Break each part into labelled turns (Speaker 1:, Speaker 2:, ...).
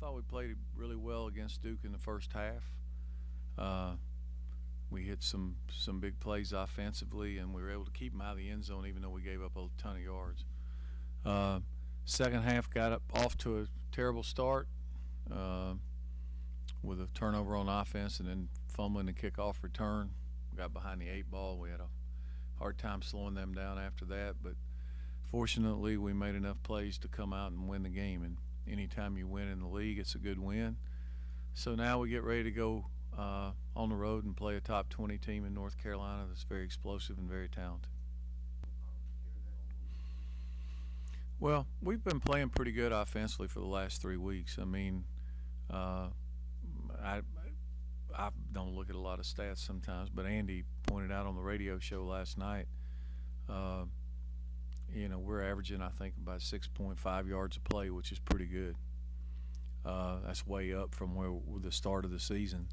Speaker 1: thought we played really well against Duke in the first half. Uh, we hit some big plays offensively, and we were able to keep them out of the end zone, even though we gave up a ton of yards. Uh, Second half got off to a terrible start uh, with a turnover on offense, and then fumbling the kickoff return. We got behind the eight ball. We had a hard time slowing them down after that, but fortunately, we made enough plays to come out and win the game. And anytime you win in the league, it's a good win. So now we get ready to go on the road and play a top 20 team in North Carolina that's very explosive and very talented. Well, we've been playing pretty good offensively for the last 3 weeks. I mean, uh, I I don't look at a lot of stats sometimes, but Andy pointed out on the radio show last night. Uh, we're averaging I think about 6.5 yards a play, which is pretty good. That's way up from where the start of the season,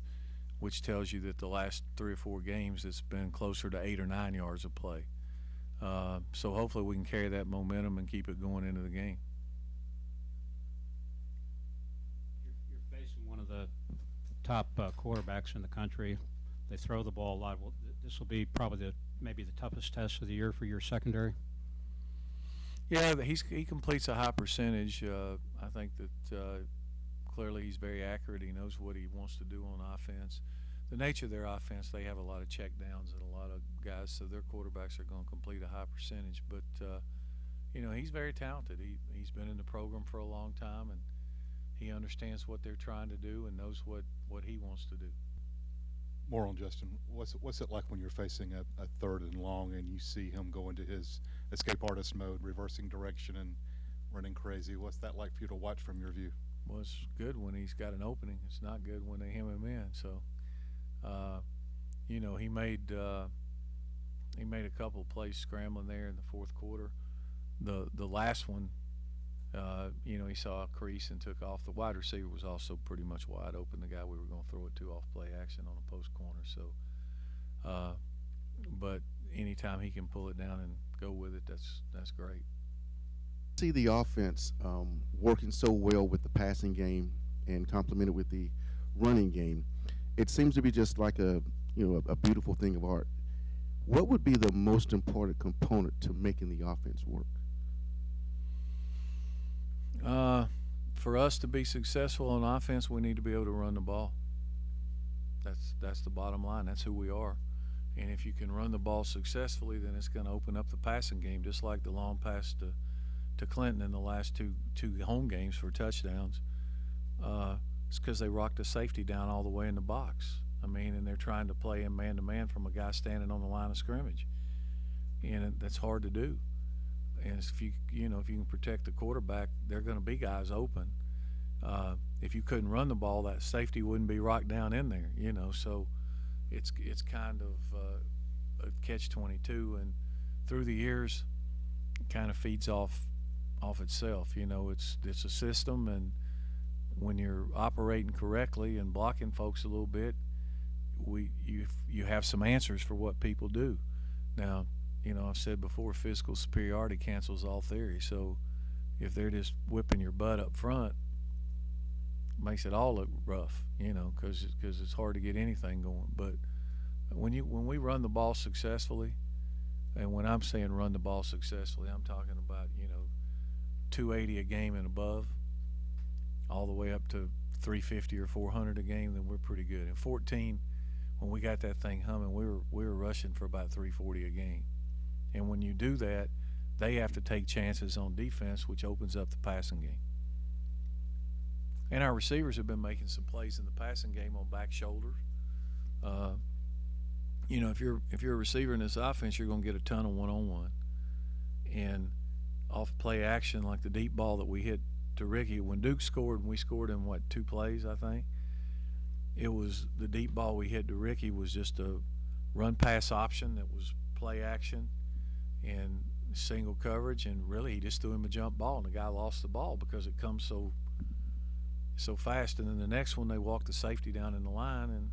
Speaker 1: which tells you that the last 3 or 4 games it's been closer to 8 or 9 yards a play. So hopefully we can carry that momentum and keep it going into the game.
Speaker 2: You're facing one of the top quarterbacks in the country. They throw the ball a lot. Well, this will be probably maybe the toughest test of the year for your secondary.
Speaker 1: Yeah, he completes a high percentage. I think that clearly he's very accurate. He knows what he wants to do on offense. The nature of their offense, they have a lot of check downs and a lot of guys, so their quarterbacks are going to complete a high percentage. But he's very talented. He's been in the program for a long time, and he understands what they're trying to do and knows what he wants to do.
Speaker 3: More on Justin. What's it like when you're facing a third and long and you see him go into his escape artist mode, reversing direction and running crazy? What's that like for you to watch from your view?
Speaker 1: Well, it's good when he's got an opening. It's not good when they hem him in. So, he made a couple of plays scrambling there in the fourth quarter. The last one, he saw a crease and took off. The wide receiver was also pretty much wide open. The guy we were going to throw it to off play action on a post corner. So, but anytime he can pull it down and go with it, that's great.
Speaker 4: See the offense working so well with the passing game and complemented with the running game. It seems to be just like a beautiful thing of art. What would be the most important component to making the offense work?
Speaker 1: For us to be successful on offense, we need to be able to run the ball. That's the bottom line. That's who we are. And if you can run the ball successfully, then it's going to open up the passing game, just like the long pass to Clinton in the last two home games for touchdowns. It's because they rocked the safety down all the way in the box. I mean, and they're trying to play him man-to-man from a guy standing on the line of scrimmage. And that's hard to do. And if you can protect the quarterback, there are going to be guys open. If you couldn't run the ball, that safety wouldn't be rocked down in there. So it's kind of a catch-22, and through the years, it kind of feeds off itself. It's a system, and when you're operating correctly and blocking folks a little bit, you have some answers for what people do. Now, I've said before, physical superiority cancels all theory. So if they're just whipping your butt up front, it makes it all look rough, because it's hard to get anything going. But when we run the ball successfully, and when I'm saying run the ball successfully, I'm talking about 280 a game and above, all the way up to 350 or 400 a game, then we're pretty good. In 14, when we got that thing humming, we were rushing for about 340 a game. And when you do that, they have to take chances on defense, which opens up the passing game. And our receivers have been making some plays in the passing game on back shoulders. If you're a receiver in this offense, you're going to get a ton of one-on-one. And off play action, like the deep ball that we hit to Ricky, when Duke scored, and we scored in 2 plays, I think. It was the deep ball we hit to Ricky was just a run pass option that was play action and single coverage, and really he just threw him a jump ball, and the guy lost the ball because it comes so fast. And then the next one, they walked the safety down in the line, and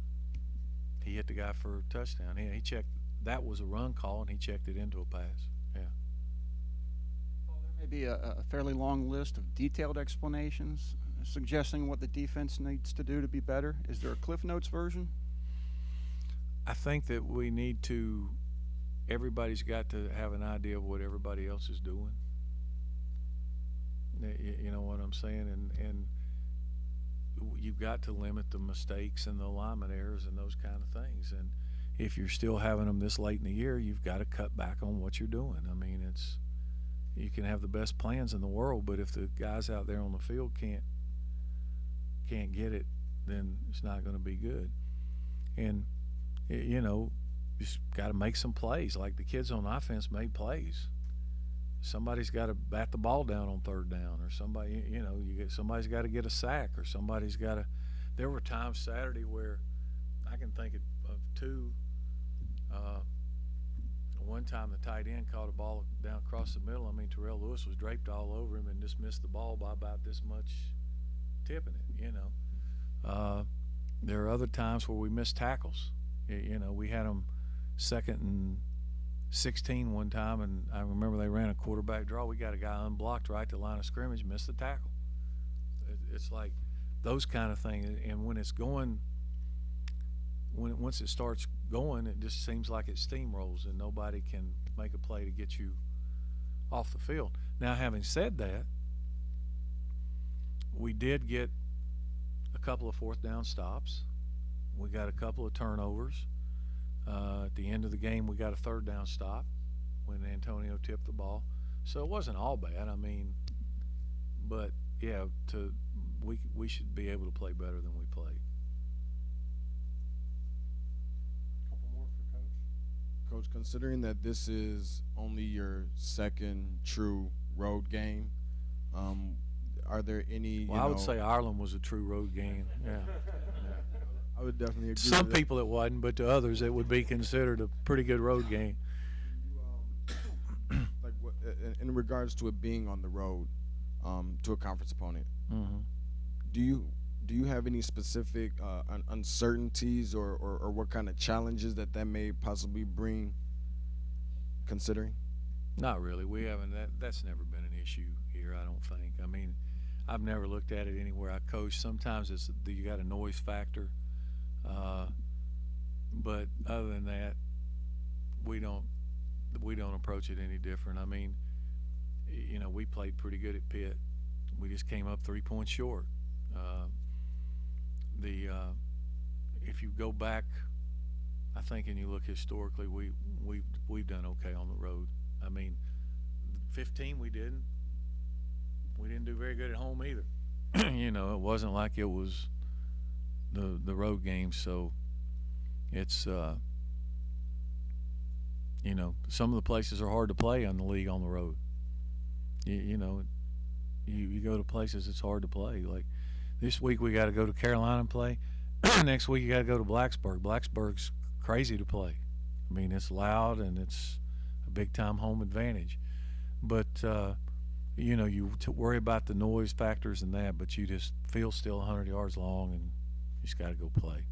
Speaker 1: he hit the guy for a touchdown. He checked that was a run call, and he checked it into a pass. Yeah.
Speaker 5: Well, there may be a fairly long list of detailed explanations suggesting what the defense needs to do to be better? Is there a Cliff Notes version?
Speaker 1: I think that we need to. Everybody's got to have an idea of what everybody else is doing. You know what I'm saying? And you've got to limit the mistakes and the alignment errors and those kind of things. And if you're still having them this late in the year, you've got to cut back on what you're doing. I mean, you can have the best plans in the world, but if the guys out there on the field can't get it, then it's not going to be good. And you know, you just got to make some plays. Like the kids on offense made plays. Somebody's got to bat the ball down on third down, or somebody's got to get a sack, or somebody's got to. There were times Saturday where I can think of two. One time the tight end caught a ball down across the middle. I mean, Terrell Lewis was draped all over him and just missed the ball by about this much, tipping it. You know, there are other times where we missed tackles. You know, we had them 2nd and 16 one time, and I remember they ran a quarterback draw. We got a guy unblocked right to the line of scrimmage, missed the tackle. It's like those kind of things. And when it's going, once it starts going, it just seems like it steamrolls, and nobody can make a play to get you off the field. Now, having said that, we did get a couple of 4th down stops. We got a couple of turnovers. At the end of the game, we got a 3rd down stop when Antonio tipped the ball. So it wasn't all bad. I mean, but yeah, we should be able to play better than we played.
Speaker 6: Couple more for Coach.
Speaker 7: Coach, considering that this is only your second true road game, are there any?
Speaker 1: Well, I would say Ireland was a true road game. Yeah.
Speaker 7: I would definitely agree.
Speaker 1: Some
Speaker 7: with that.
Speaker 1: people it wasn't, but to others it would be considered a pretty good road game.
Speaker 7: Like in regards to it being on the road, to a conference opponent,
Speaker 1: Mm-hmm.
Speaker 7: do you have any specific uncertainties or what kind of challenges that may possibly bring? Considering.
Speaker 1: Not really. We haven't. That's never been an issue here, I don't think. I mean, I've never looked at it anywhere I coach. Sometimes you got a noise factor, but other than that, we don't approach it any different. I mean, you know, we played pretty good at Pitt. We just came up 3 points short. If you go back, I think, and you look historically, we've done okay on the road. I mean, 15 we didn't do very good at home either. You know, it wasn't like it was the road game. So it's you know, some of the places are hard to play on the league on the road. You know, you go to places it's hard to play. Like this week we got to go to Carolina and play. Next week you got to go to Blacksburg. Blacksburg's crazy to play. I mean, it's loud and it's a big time home advantage. But you know, you worry about the noise factors and that, but you just feel still 100 yards long and you just got to go play.